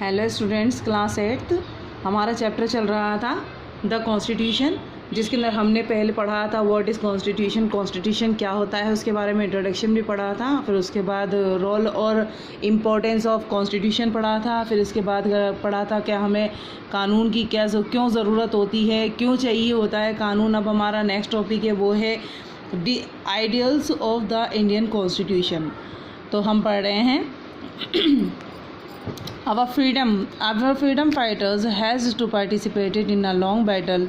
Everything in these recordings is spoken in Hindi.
हेलो स्टूडेंट्स, क्लास 8 हमारा चैप्टर चल रहा था द कॉन्स्टिट्यूशन, जिसके अंदर हमने पहले पढ़ा था व्हाट इज़ कॉन्स्टिट्यूशन, कॉन्स्टिट्यूशन क्या होता है, उसके बारे में इंट्रोडक्शन भी पढ़ा था। फिर उसके बाद रोल और इम्पोर्टेंस ऑफ कॉन्स्टिट्यूशन पढ़ा था। फिर इसके बाद पढ़ा था क्या हमें कानून की क्यों ज़रूरत होती है, क्यों चाहिए होता है कानून। अब हमारा नेक्स्ट टॉपिक है वो है the ideals of the Indian constitution. तो हम पढ़ रहे हैं Our freedom fighters has to participated in a long battle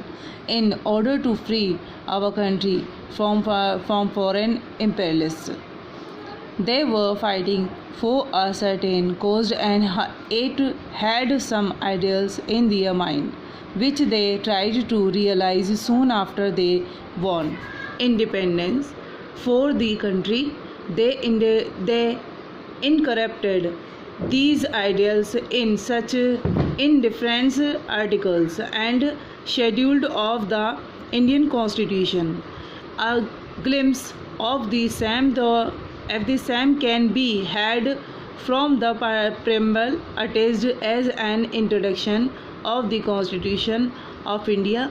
in order to free our country from foreign imperialists. They were fighting for a certain cause and it had some ideals in their mind, which they tried to realize soon after they won independence for the country. They incorporated these ideals in different articles and scheduled of the Indian Constitution. A glimpse of the same can be had from the preamble attached as an introduction of the Constitution of India.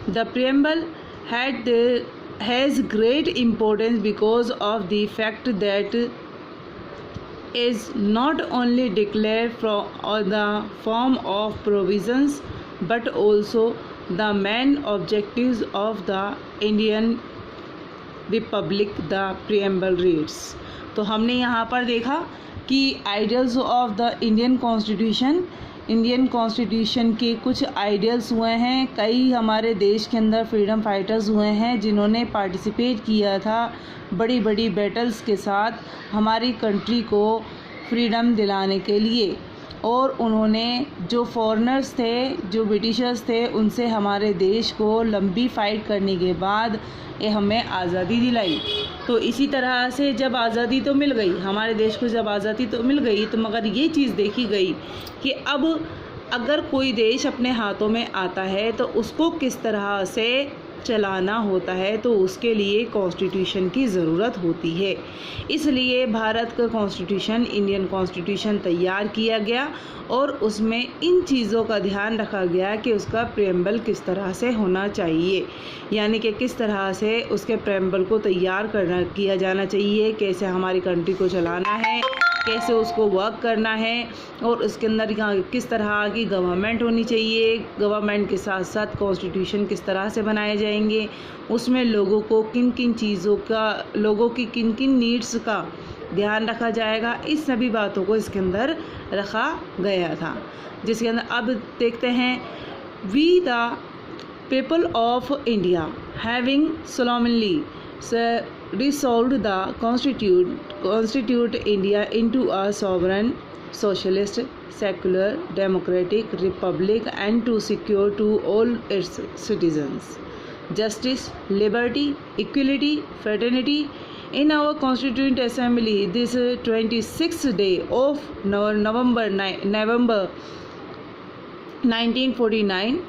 The preamble has great importance because of the fact that is not only declared from the form of provisions but also the main objectives of the Indian Republic. The preamble reads. तो हमने यहाँ पर देखा कि ideals of the Indian constitution के कुछ आइडियल्स हुए हैं। कई हमारे देश के अंदर फ्रीडम फाइटर्स हुए हैं जिन्होंने पार्टिसिपेट किया था बड़ी बड़ी बैटल्स के साथ हमारी कंट्री को फ्रीडम दिलाने के लिए, और उन्होंने जो फॉरेनर्स थे, जो ब्रिटिशर्स थे, उनसे हमारे देश को लंबी फ़ाइट करने के बाद ये हमें आज़ादी दिलाई। तो इसी तरह से जब आज़ादी तो मिल गई, हमारे देश को जब आज़ादी तो मिल गई, तो मगर ये चीज़ देखी गई कि अब अगर कोई देश अपने हाथों में आता है तो उसको किस तरह से चलाना होता है, तो उसके लिए कॉन्स्टिट्यूशन की ज़रूरत होती है। इसलिए भारत का कॉन्स्टिट्यूशन, इंडियन कॉन्स्टिट्यूशन तैयार किया गया और उसमें इन चीज़ों का ध्यान रखा गया कि उसका प्रेम्बल किस तरह से होना चाहिए, यानी कि किस तरह से उसके प्रेम्बल को तैयार किया जाना चाहिए, कैसे हमारी कंट्री को चलाना है, कैसे उसको वर्क करना है, और उसके अंदर किस तरह की गवर्नमेंट होनी चाहिए, गवर्नमेंट के साथ साथ कॉन्स्टिट्यूशन किस तरह से बनाए जाएंगे, उसमें लोगों को किन किन चीज़ों का, लोगों की किन किन नीड्स का ध्यान रखा जाएगा, इस सभी बातों को इसके अंदर रखा गया था। जिसके अंदर अब देखते हैं, we the people of India having solemnly resolved the constitute India into a sovereign, socialist, secular, democratic republic, and to secure to all its citizens justice, liberty, equality, fraternity. In our Constituent Assembly, this 26th day of November 1949,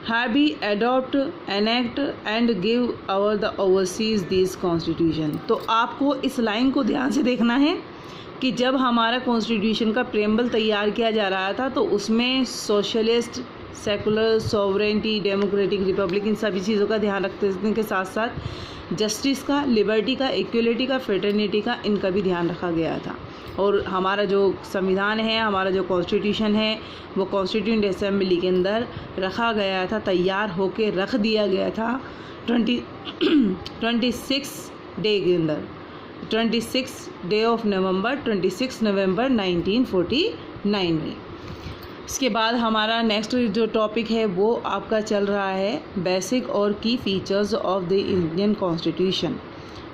have we adopt, enact and give our the overseas this constitution. तो आपको इस लाइन को ध्यान से देखना है कि जब हमारा कॉन्स्टिट्यूशन का प्रेम्बल तैयार किया जा रहा था तो उसमें socialist, secular, sovereignty, democratic republic, इन सभी चीज़ों का ध्यान रखने के साथ साथ जस्टिस का, लिबर्टी का, इक्वलिटी का, फ्रेटर्निटी का, इनका भी ध्यान रखा गया था। और हमारा जो संविधान है, हमारा जो कॉन्स्टिट्यूशन है, वो कॉन्स्टिट्यूएंट असेंबली के अंदर रखा गया था, तैयार होके रख दिया गया था 26 डे के अंदर, 26 डे ऑफ नवंबर, 26 नवंबर 1949 में। इसके बाद हमारा नेक्स्ट जो टॉपिक है वो आपका चल रहा है बेसिक और की features of the Indian constitution.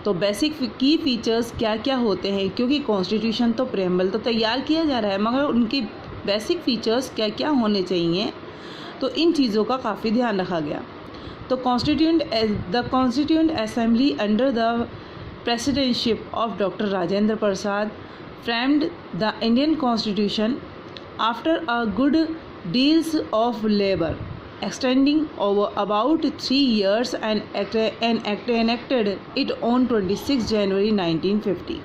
तो बेसिक की फ़ीचर्स क्या क्या होते हैं, क्योंकि कॉन्स्टिट्यूशन तो प्रेम्बल तो तैयार किया जा रहा है, मगर उनकी बेसिक फ़ीचर्स क्या क्या होने चाहिए, तो इन चीज़ों का काफ़ी ध्यान रखा गया। तो the constituent assembly under the presidentship of doctor Rajendra Prasad framed the Indian Constitution after a good deals of labor extending over about 3 years and enacted it on 26 January 1950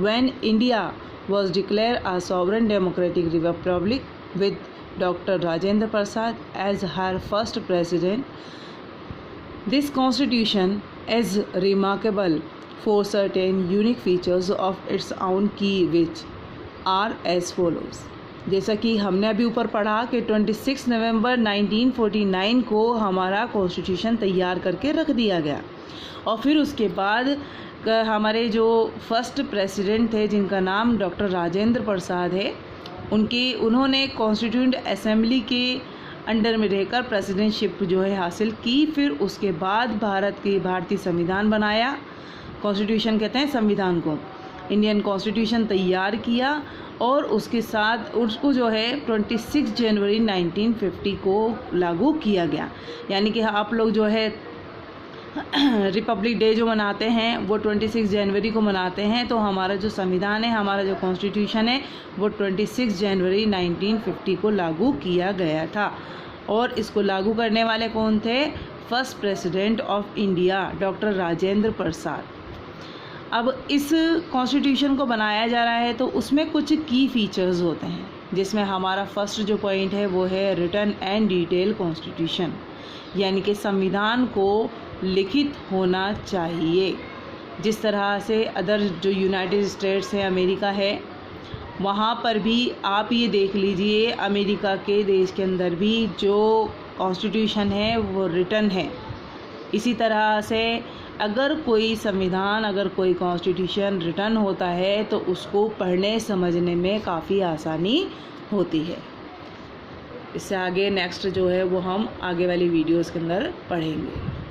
when India was declared a sovereign democratic republic with Dr. Rajendra Prasad as her first president. This constitution is remarkable for certain unique features of its own key which are as follows. जैसा कि हमने अभी ऊपर पढ़ा कि 26 नवंबर 1949 को हमारा कॉन्स्टिट्यूशन तैयार करके रख दिया गया और फिर उसके बाद हमारे जो फर्स्ट प्रेसिडेंट थे जिनका नाम डॉक्टर राजेंद्र प्रसाद है, उन्होंने कॉन्स्टिट्यूएंट असेंबली के अंडर में रहकर प्रेसिडेंटशिप जो है हासिल की। फिर उसके बाद भारतीय संविधान बनाया। कॉन्स्टिट्यूशन कहते हैं संविधान को। इंडियन कॉन्स्टिट्यूशन तैयार किया और उसके साथ उसको जो है 26 जनवरी 1950 को लागू किया गया। यानी कि आप लोग जो है रिपब्लिक डे जो मनाते हैं वो 26 जनवरी को मनाते हैं, तो हमारा जो संविधान है, हमारा जो कॉन्स्टिट्यूशन है वो 26 जनवरी 1950 को लागू किया गया था। और इसको लागू करने वाले कौन थे? First president of India doctor Rajendra Prasad. अब इस कॉन्स्टिट्यूशन को बनाया जा रहा है तो उसमें कुछ की फीचर्स होते हैं, जिसमें हमारा फर्स्ट जो पॉइंट है वो है रिटन एंड डिटेल कॉन्स्टिट्यूशन, यानी कि संविधान को लिखित होना चाहिए। जिस तरह से अदर जो यूनाइटेड स्टेट्स है, अमेरिका है, वहाँ पर भी आप ये देख लीजिए, अमेरिका के देश के अंदर भी जो कॉन्स्टिट्यूशन है वो रिटन है। इसी तरह से अगर कोई संविधान, अगर कोई कॉन्स्टिट्यूशन रिटन होता है तो उसको पढ़ने समझने में काफ़ी आसानी होती है। इससे आगे नेक्स्ट जो है वो हम आगे वाली वीडियोज़ के अंदर पढ़ेंगे।